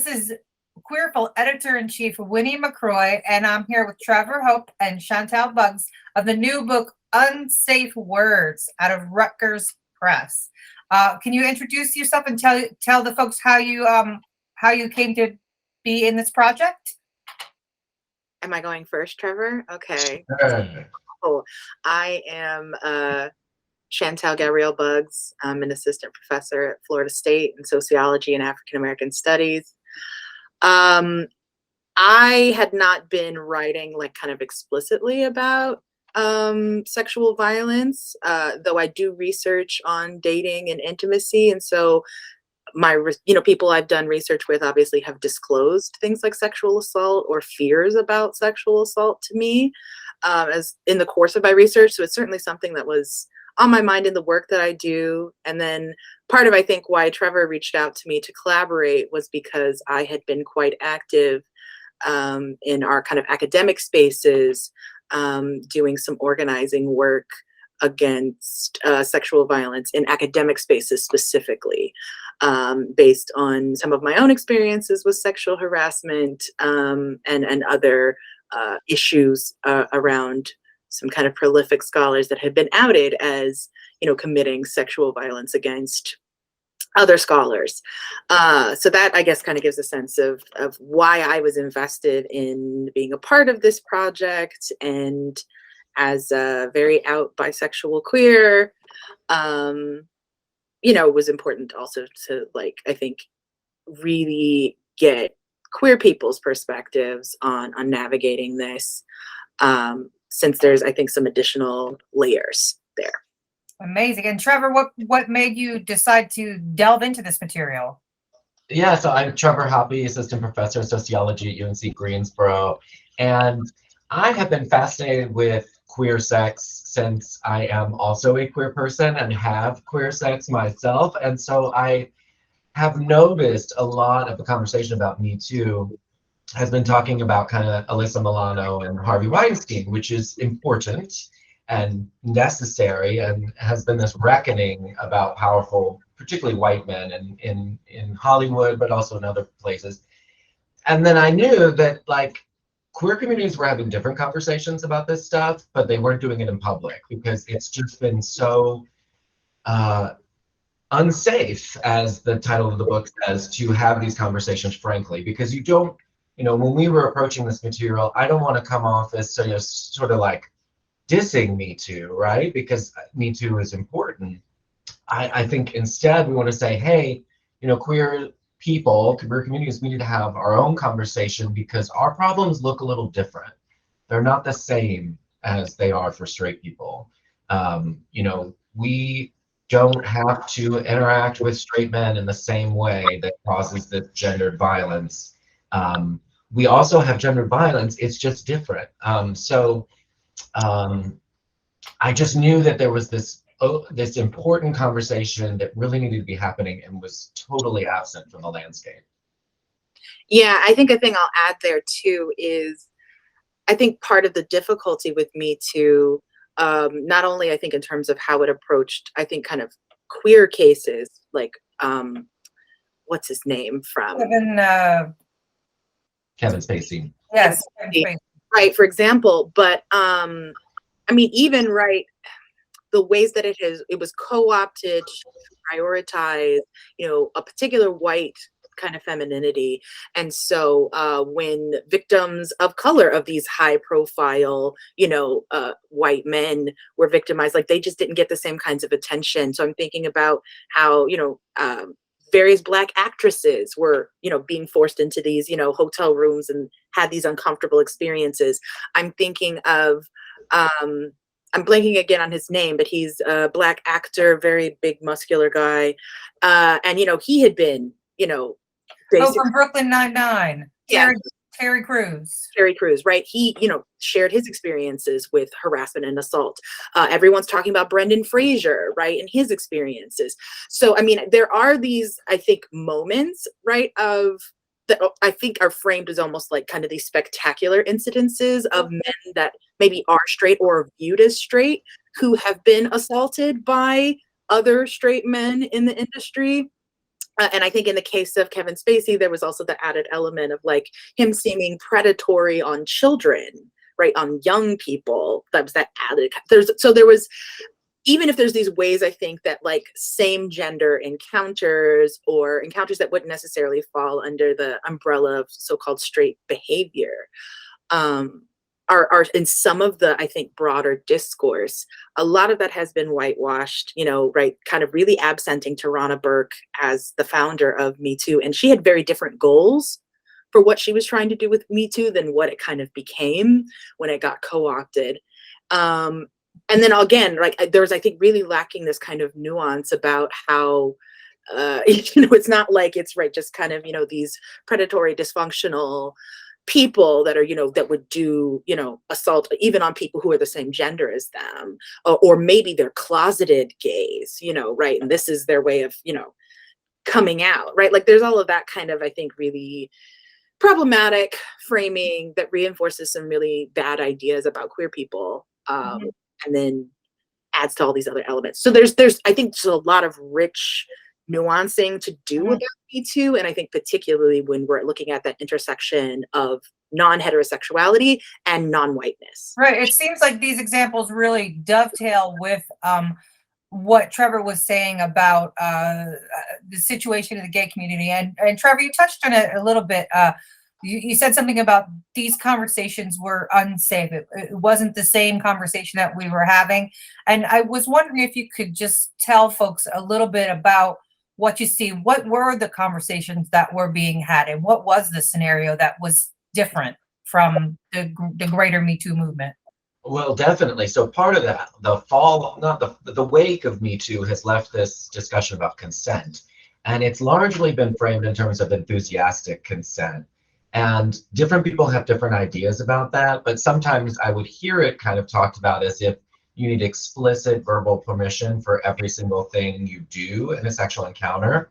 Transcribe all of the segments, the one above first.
This is Queerful Editor-in-Chief Winnie McCroy, and I'm here with Trevor Hope and Chantal Buggs of the new book, Unsafe Words, out of Rutgers Press. Can you introduce yourself and tell the folks how you came to be in this project? Am I going first, Trevor? Okay. Sure. Oh, I am Chantal Gabrielle Buggs. I'm an assistant professor at Florida State in sociology and African American studies. I had not been writing like kind of explicitly about sexual violence, though I do research on dating and intimacy, and so people I've done research with obviously have disclosed things like sexual assault or fears about sexual assault to me as in the course of my research. So it's certainly something that was on my mind in the work that I do. And then part of, I think, why Trevor reached out to me to collaborate was because I had been quite active in our kind of academic spaces, doing some organizing work against sexual violence in academic spaces specifically, based on some of my own experiences with sexual harassment and other issues around some kind of prolific scholars that had been outed as, committing sexual violence against other scholars. So that, I guess, kind of gives a sense of why I was invested in being a part of this project. And as a very out bisexual queer, it was important also to, I think, really get queer people's perspectives on navigating this, since there's, I think, some additional layers there. Amazing. And Trevor, what made you decide to delve into this material? Yeah, so I'm Trevor Hoppe, assistant professor of sociology at UNC Greensboro, and I have been fascinated with queer sex since I am also a queer person and have queer sex myself. And so I have noticed a lot of the conversation about Me Too has been talking about kind of Alyssa Milano and Harvey Weinstein, which is important and necessary, and has been this reckoning about powerful, particularly white men in Hollywood, but also in other places. And then I knew that queer communities were having different conversations about this stuff, but they weren't doing it in public because it's just been so unsafe, as the title of the book says, to have these conversations frankly, because you don't, when we were approaching this material, I don't want to come off as sort of dissing Me Too, right? Because Me Too is important. I think instead we want to say, hey, queer people, queer communities, we need to have our own conversation because our problems look a little different. They're not the same as they are for straight people. We don't have to interact with straight men in the same way that causes this gendered violence. We also have gendered violence, it's just different. I just knew that there was this important conversation that really needed to be happening and was totally absent from the landscape. Yeah, I think a thing I'll add there too is I think part of the difficulty with Me Too, not only I think in terms of how it approached, I think, kind of queer cases, like what's his name from Kevin Spacey. Yes, right, for example, but even right, the ways that it was co-opted to prioritize, a particular white kind of femininity. And so when victims of color of these high profile, white men were victimized, they just didn't get the same kinds of attention. So I'm thinking about how, various Black actresses were, being forced into these, hotel rooms and had these uncomfortable experiences. I'm thinking of, I'm blanking again on his name, but he's a Black actor, very big, muscular guy. And, he had been, from Brooklyn Nine-Nine. Yeah. Terry Crews. Terry Crews, right? He, shared his experiences with harassment and assault. Everyone's talking about Brendan Fraser, right? And his experiences. So, there are these, I think, moments, right, of that I think are framed as almost like kind of these spectacular incidences of men that maybe are straight or viewed as straight who have been assaulted by other straight men in the industry. And I think in the case of Kevin Spacey, there was also the added element of like him seeming predatory on children, right, on young people. That was that added. There was, even if there's these ways, I think that like same gender encounters or encounters that wouldn't necessarily fall under the umbrella of so-called straight behavior, are in some of the, I think, broader discourse. A lot of that has been whitewashed, you know, right, kind of really absenting Tarana Burke as the founder of Me Too. And she had very different goals for what she was trying to do with Me Too than what it kind of became when it got co-opted. And then again, like there was, I think, really lacking this kind of nuance about how, you know, it's not like it's right, just kind of, you know, these predatory, dysfunctional people that are, you know, that would do, you know, assault even on people who are the same gender as them, or maybe they're closeted gays, you know, right? And this is their way of, you know, coming out, right? Like there's all of that kind of, I think, really problematic framing that reinforces some really bad ideas about queer people, and then adds to all these other elements. So there's I think there's a lot of rich nuancing to do about Me Too, and I think particularly when we're looking at that intersection of non-heterosexuality and non-whiteness. Right. It seems like these examples really dovetail with what Trevor was saying about the situation in the gay community. And Trevor, you touched on it a little bit. You said something about these conversations were unsafe. It wasn't the same conversation that we were having. And I was wondering if you could just tell folks a little bit about what you see. What were the conversations that were being had, and what was the scenario that was different from the greater Me Too movement? Well, definitely. So part of that, the fall, not the wake of Me Too has left this discussion about consent. And it's largely been framed in terms of enthusiastic consent. And different people have different ideas about that, but sometimes I would hear it kind of talked about as if you need explicit verbal permission for every single thing you do in a sexual encounter.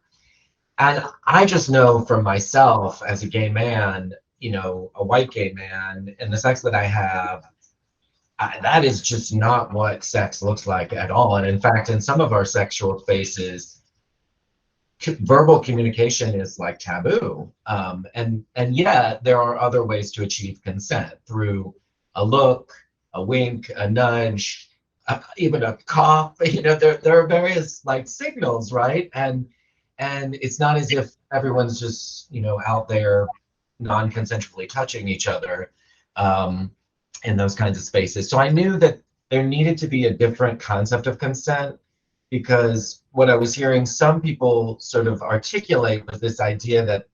And I just know from myself as a gay man, you know, a white gay man, and the sex that I have, that is just not what sex looks like at all. And in fact, in some of our sexual spaces, verbal communication is like taboo. And yet there are other ways to achieve consent through a look, a wink, a nudge, even a cough. You know, there are various like signals, right? And it's not as if everyone's just, you know, out there non-consensually touching each other in those kinds of spaces. So I knew that there needed to be a different concept of consent, because what I was hearing some people sort of articulate was this idea that,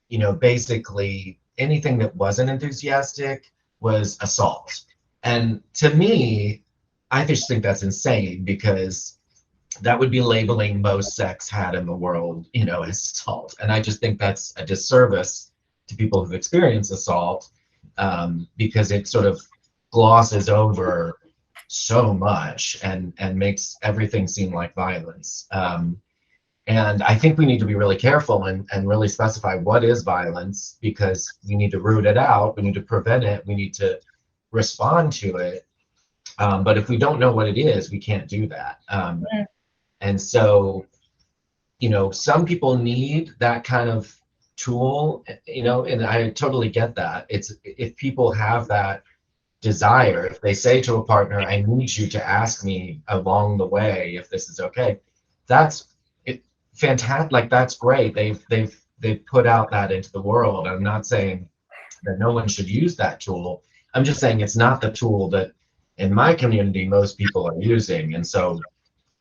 you know, basically anything that wasn't enthusiastic was assault. And to me, I just think that's insane, because that would be labeling most sex had in the world, you know, as assault. And I just think that's a disservice to people who've experienced assault, because it sort of glosses over so much and makes everything seem like violence. And I think we need to be really careful and really specify what is violence, because we need to root it out, we need to prevent it, we need to respond to it. But if we don't know what it is, we can't do that. And so, you know, some people need that kind of tool, you know, and I totally get that. It's if people have that desire, if they say to a partner, I need you to ask me along the way if this is okay, that's it, fantastic. Like that's great. They've put out that into the world. I'm not saying that no one should use that tool. I'm just saying it's not the tool that in my community most people are using. And so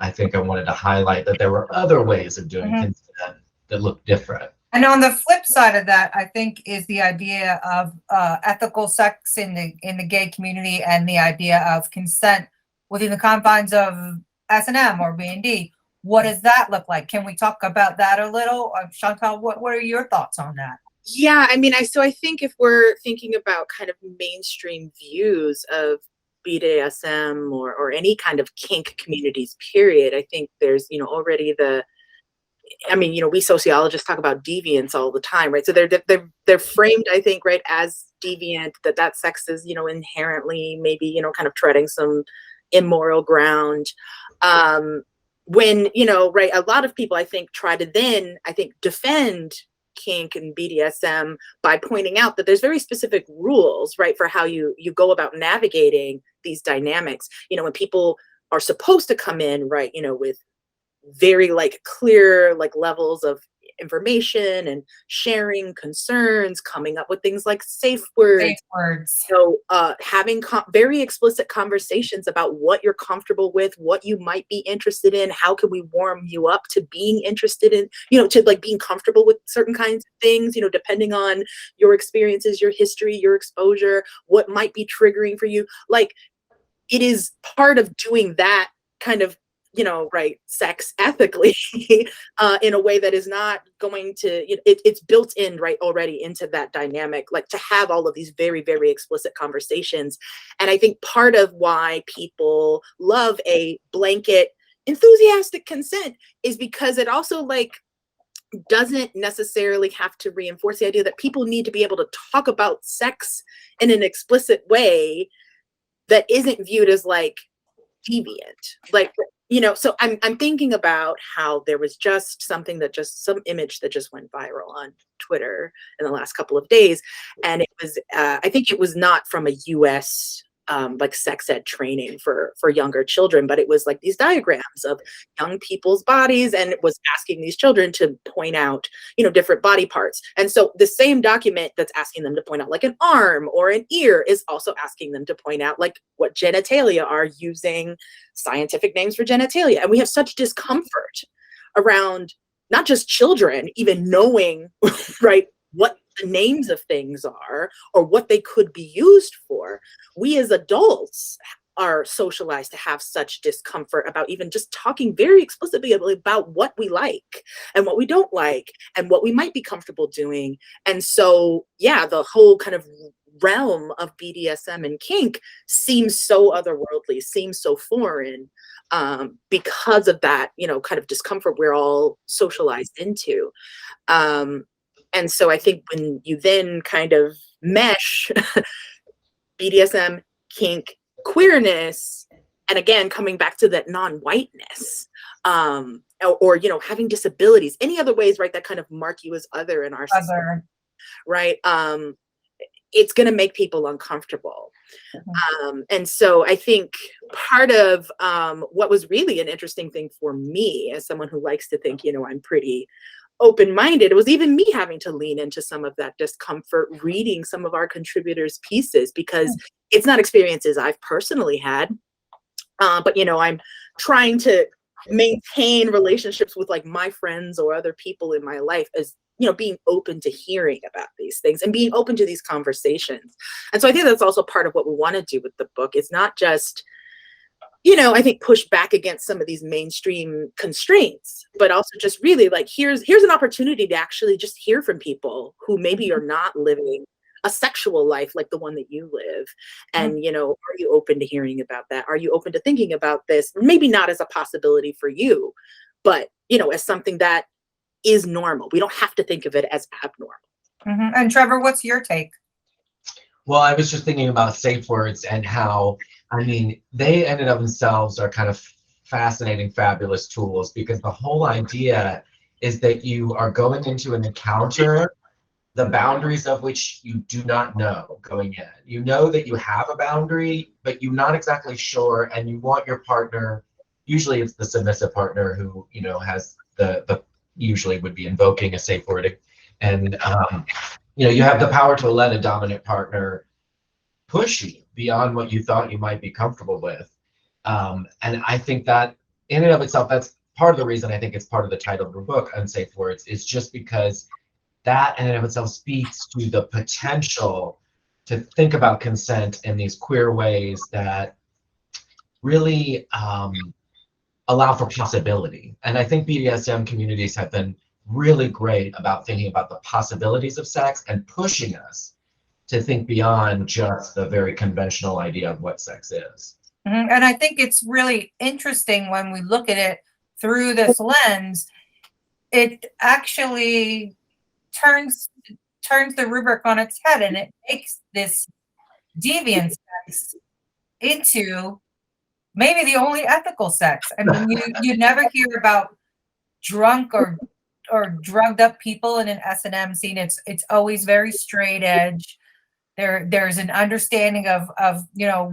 I think I wanted to highlight that there were other ways of doing consent that look different. And on the flip side of that, I think is the idea of ethical sex in the gay community, and the idea of consent within the confines of S&M or B&D. What does that look like? Can we talk about that a little? Chantal, what are your thoughts on that? Yeah, I mean, I think if we're thinking about kind of mainstream views of BDSM or any kind of kink communities, period, I think there's, you know, already I mean, you know, we sociologists talk about deviance all the time, right? So they're framed, I think, right, as deviant, that sex is, you know, inherently maybe, you know, kind of treading some immoral ground. when, right, a lot of people, I think, try to then, I think, defend kink and BDSM by pointing out that there's very specific rules, right, for how you go about navigating these dynamics. When people are supposed to come in, right, with very like clear like levels of information and sharing concerns, coming up with things like safe words. Safe words. So having very explicit conversations about what you're comfortable with, what you might be interested in, how can we warm you up to being interested in, to like being comfortable with certain kinds of things, depending on your experiences, your history, your exposure, what might be triggering for you. Like, it is part of doing that kind of, right, sex ethically in a way that is not going to, it's built in, right, already into that dynamic, like to have all of these very, very explicit conversations. And I think part of why people love a blanket enthusiastic consent is because it also like doesn't necessarily have to reinforce the idea that people need to be able to talk about sex in an explicit way that isn't viewed as like deviant. Like, so I'm thinking about how there was just some image that just went viral on Twitter in the last couple of days. And it was, I think it was not from a US like sex ed training for younger children, but it was like these diagrams of young people's bodies, and it was asking these children to point out, different body parts. And so the same document that's asking them to point out like an arm or an ear is also asking them to point out like what genitalia are, using scientific names for genitalia. And we have such discomfort around not just children even knowing, right, what the names of things are or what they could be used for. We as adults are socialized to have such discomfort about even just talking very explicitly about what we like and what we don't like and what we might be comfortable doing. And so, yeah, the whole kind of realm of BDSM and kink seems so otherworldly, seems so foreign, because of that, kind of discomfort we're all socialized into. And so I think when you then kind of mesh BDSM, kink, queerness, and again, coming back to that non-whiteness, or having disabilities, any other ways, right, that kind of mark you as other in our society, right? It's going to make people uncomfortable. And so I think part of what was really an interesting thing for me as someone who likes to think, I'm pretty open-minded, it was even me having to lean into some of that discomfort reading some of our contributors' pieces, because it's not experiences I've personally had, but I'm trying to maintain relationships with like my friends or other people in my life as being open to hearing about these things and being open to these conversations. And so I think that's also part of what we want to do with the book. It's not just I think push back against some of these mainstream constraints, but also just really like, here's an opportunity to actually just hear from people who maybe are not living a sexual life like the one that you live. And, are you open to hearing about that? Are you open to thinking about this? Maybe not as a possibility for you, but, as something that is normal. We don't have to think of it as abnormal. And Trevor, what's your take? Well, I was just thinking about safe words and how, they in and of themselves are kind of fascinating, fabulous tools, because the whole idea is that you are going into an encounter, the boundaries of which you do not know going in. You know that you have a boundary, but you're not exactly sure, and you want your partner, usually it's the submissive partner who, has the usually would be invoking a safe word. And, you have the power to let a dominant partner push you beyond what you thought you might be comfortable with. And I think that in and of itself, that's part of the reason I think it's part of the title of the book, Unsafe Words, is just because that in and of itself speaks to the potential to think about consent in these queer ways that really allow for possibility. And I think BDSM communities have been really great about thinking about the possibilities of sex and pushing us to think beyond just the very conventional idea of what sex is. And I think it's really interesting when we look at it through this lens, it actually turns the rubric on its head, and it makes this deviant sex into maybe the only ethical sex. I mean, you never hear about drunk or drugged up people in an S&M scene. It's always very straight edge. There's an understanding of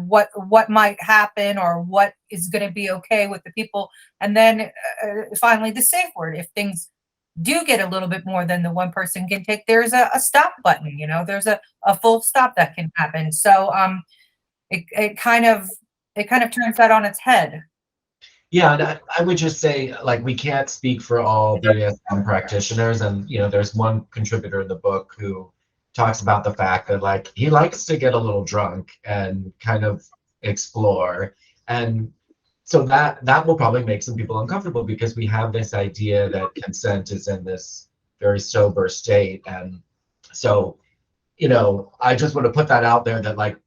what might happen or what is going to be okay with the people, and then finally the safe word. If things do get a little bit more than the one person can take, there's a stop button. There's a full stop that can happen. So it kind of turns that on its head. Yeah, and I would just say, like, we can't speak for all BDSM practitioners, and there's one contributor in the book who talks about the fact that, like, he likes to get a little drunk and kind of explore, and so that will probably make some people uncomfortable because we have this idea that consent is in this very sober state, and so I just want to put that out there that, like,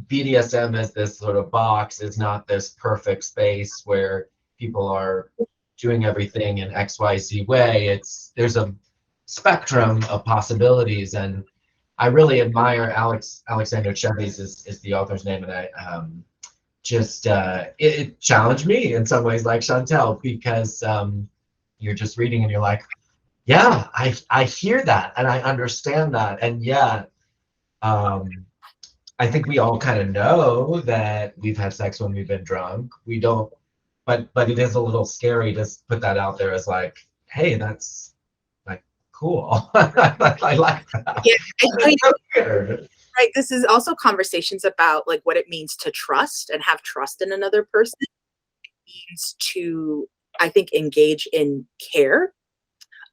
BDSM as this sort of box is not this perfect space where people are doing everything in XYZ way. There's a spectrum of possibilities, and I really admire Alexander Chevy's is the author's name, and I it challenged me in some ways, like Chantel, because you're just reading and you're like, yeah, I hear that and I understand that, and yeah. I think we all kind of know that we've had sex when we've been drunk. We don't, but it is a little scary to put that out there as like, hey, that's like cool. I like that. Yeah, So weird. right. This is also conversations about like what it means to trust and have trust in another person. It means to, I think, engage in care.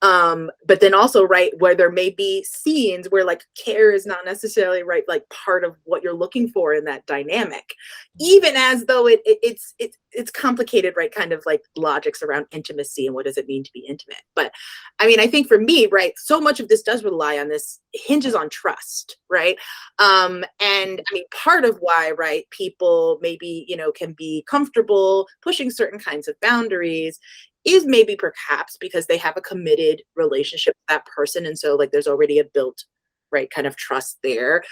But then also, right, where there may be scenes where like care is not necessarily right, like part of what you're looking for in that dynamic, even as though it's complicated, right? Kind of like logics around intimacy and what does it mean to be intimate. But I mean, I think for me, right, so much of this does rely on this, hinges on trust, right? And I mean, part of why, right, people maybe, can be comfortable pushing certain kinds of boundaries is maybe perhaps because they have a committed relationship with that person. And so like there's already a built, right, kind of trust there.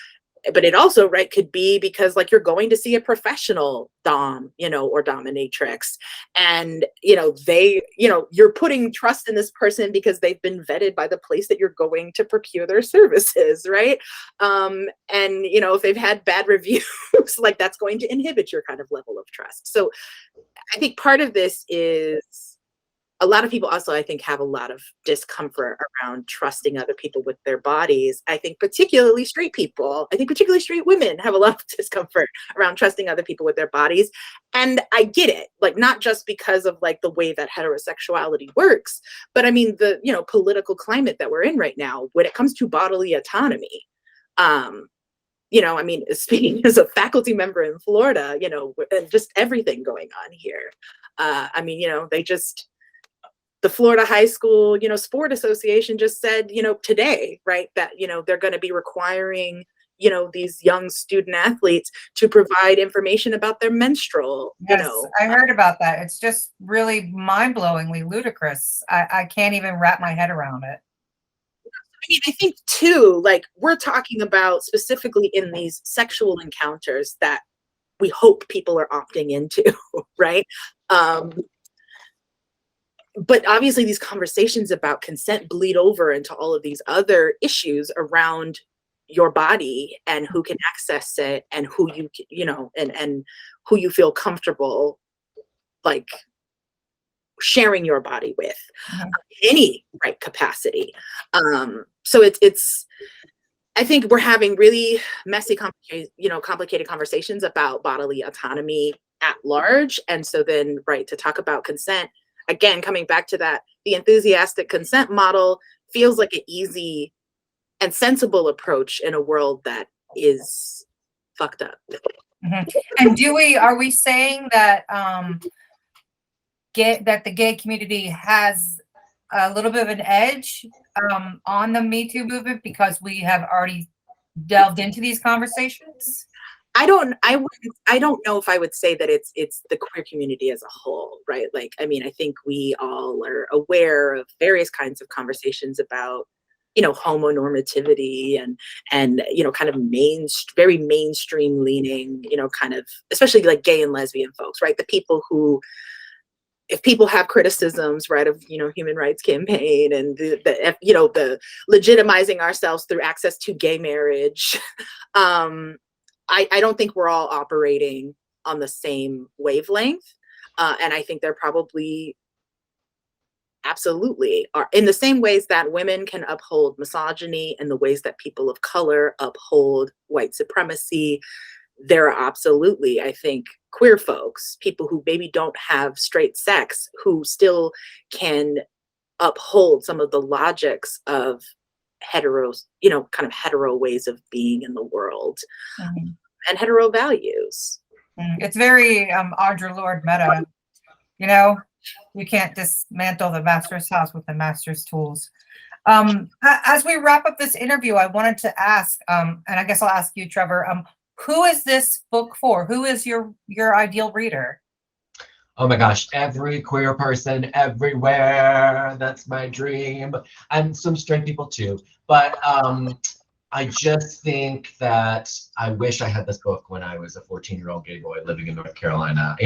But it also, right, could be because like you're going to see a professional dom, or dominatrix, and you're putting trust in this person because they've been vetted by the place that you're going to procure their services, right? And if they've had bad reviews, like that's going to inhibit your kind of level of trust. So I think part of this is a lot of people also, I think, have a lot of discomfort around trusting other people with their bodies. I think particularly straight people, I think particularly straight women have a lot of discomfort around trusting other people with their bodies. And I get it, like not just because of like the way that heterosexuality works, but I mean the, political climate that we're in right now when it comes to bodily autonomy. I mean, speaking as a faculty member in Florida, and just everything going on here. I mean, the Florida High School, Sport Association just said, today, right, that, they're going to be requiring, these young student athletes to provide information about their menstrual, Yes, I heard about that. It's just really mind-blowingly ludicrous. I can't even wrap my head around it. I mean, I think too, like we're talking about specifically in these sexual encounters that we hope people are opting into, right? But obviously these conversations about consent bleed over into all of these other issues around your body and who can access it and who and who you feel comfortable like sharing your body with any right capacity. So it's I think we're having really messy, complicated conversations about bodily autonomy at large. And so then, right, to talk about consent, again, coming back to that, the enthusiastic consent model feels like an easy and sensible approach in a world that is fucked up. Mm-hmm. And are we saying that that the gay community has a little bit of an edge on the Me Too movement because we have already delved into these conversations? I don't know if I would say that it's the queer community as a whole, right? Like, I mean, I think we all are aware of various kinds of conversations about homonormativity and kind of very mainstream leaning, kind of, especially like gay and lesbian folks, right? The people who, if people have criticisms, right, of human rights campaign and the legitimizing ourselves through access to gay marriage, I don't think we're all operating on the same wavelength, and I think they're probably absolutely are, in the same ways that women can uphold misogyny and the ways that people of color uphold white supremacy. There are absolutely, I think, queer folks, people who maybe don't have straight sex, who still can uphold some of the logics of heteros, kind of hetero ways of being in the world, and hetero values. It's very Audre Lorde meta, you can't dismantle the master's house with the master's tools. As we wrap up this interview, I wanted to ask, and I guess I'll ask you, Trevor, who is this book for? Who is your ideal reader? Oh my gosh, every queer person everywhere. That's my dream. And some straight people too. But I just think that I wish I had this book when I was a 14-year-old gay boy living in North Carolina.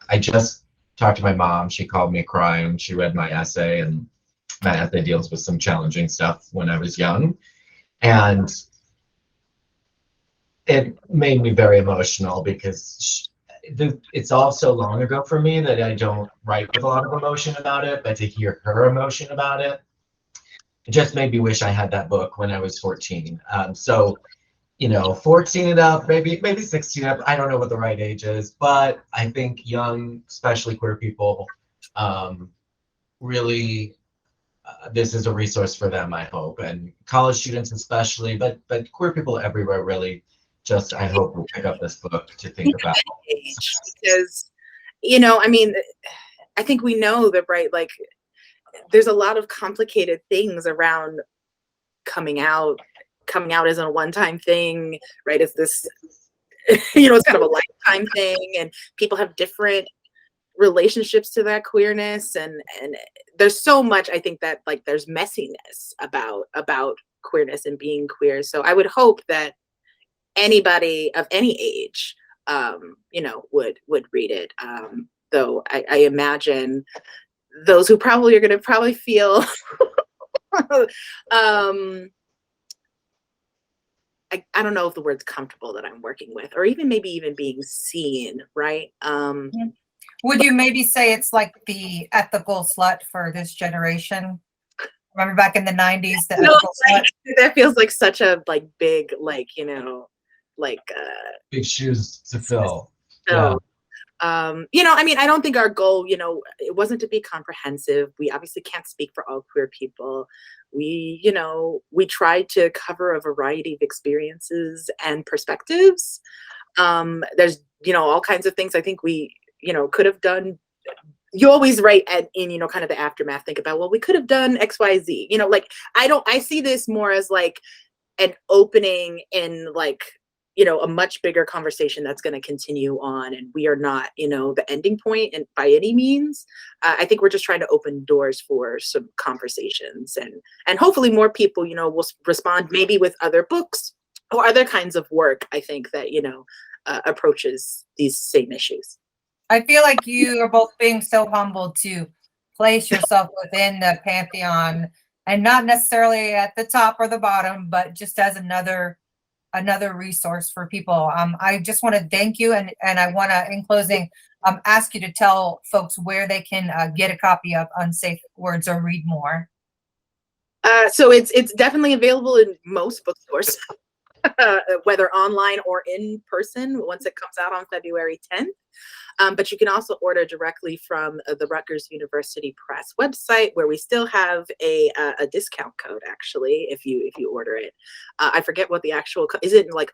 I just talked to my mom. She called me crying. She read my essay, and my essay deals with some challenging stuff when I was young. And it made me very emotional because it's all so long ago for me that I don't write with a lot of emotion about it, but to hear her emotion about it, it just made me wish I had that book when I was 14. So 14 and up, maybe 16 up. I don't know what the right age is, but I think young, especially queer people, really, this is a resource for them, I hope, and college students especially, but queer people everywhere really. Just, I hope we'll pick up this book to think about. Because, I think we know that, right? Like, there's a lot of complicated things around coming out isn't a one-time thing, right? It's this, it's kind of a lifetime thing, and people have different relationships to that queerness, and there's so much, I think, that like there's messiness about queerness and being queer. So I would hope that anybody of any age, would read it. Though I imagine those who probably are going to feel I don't know if the word's comfortable that I'm working with, or maybe even being seen, right? Would you maybe say it's like the ethical slut for this generation? Remember back in the 90s, the ethical slut? That feels like such a big, big shoes to fill. So, yeah. I don't think our goal, it wasn't to be comprehensive. We obviously can't speak for all queer people. We tried to cover a variety of experiences and perspectives. There's, all kinds of things I think we, could have done. You always write in kind of the aftermath, think about, well, we could have done X, Y, Z, I see this more as like an opening in a much bigger conversation that's going to continue on, and we are not, the ending point and by any means. I think we're just trying to open doors for some conversations, and hopefully more people, will respond maybe with other books or other kinds of work, I think, that, approaches these same issues. I feel like you are both being so humble to place yourself within the pantheon, and not necessarily at the top or the bottom, but just as another resource for people. I just want to thank you, and I want to, in closing, ask you to tell folks where they can get a copy of Unsafe Words or read more. So it's definitely available in most bookstores, whether online or in person, once it comes out on February 10th. But you can also order directly from the Rutgers University Press website, where we still have a discount code, actually, if you order it. I forget what the actual is. It like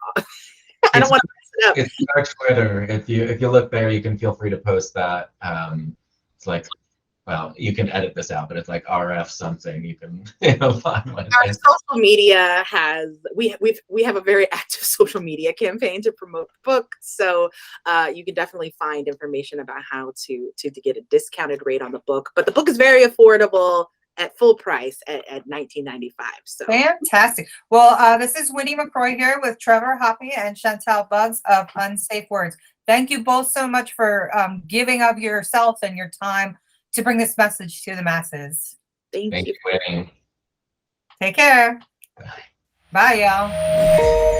I don't want to mess it up. It's our Twitter. If you look there, you can feel free to post that. It's like, well, you can edit this out, but it's like RF something. You can find what it Our is. social media has we have a very active social media campaign to promote the book, so you can definitely find information about how to get a discounted rate on the book. But the book is very affordable. at full price at $19.95. So Fantastic. Well, this is Winnie McCroy here with Trevor Hoppy and Chantel Buggs of Unsafe Words. Thank you both so much for giving of yourself and your time to bring this message to the masses. thank Thank you. you, Winnie. Take care. Bye. Bye, y'all.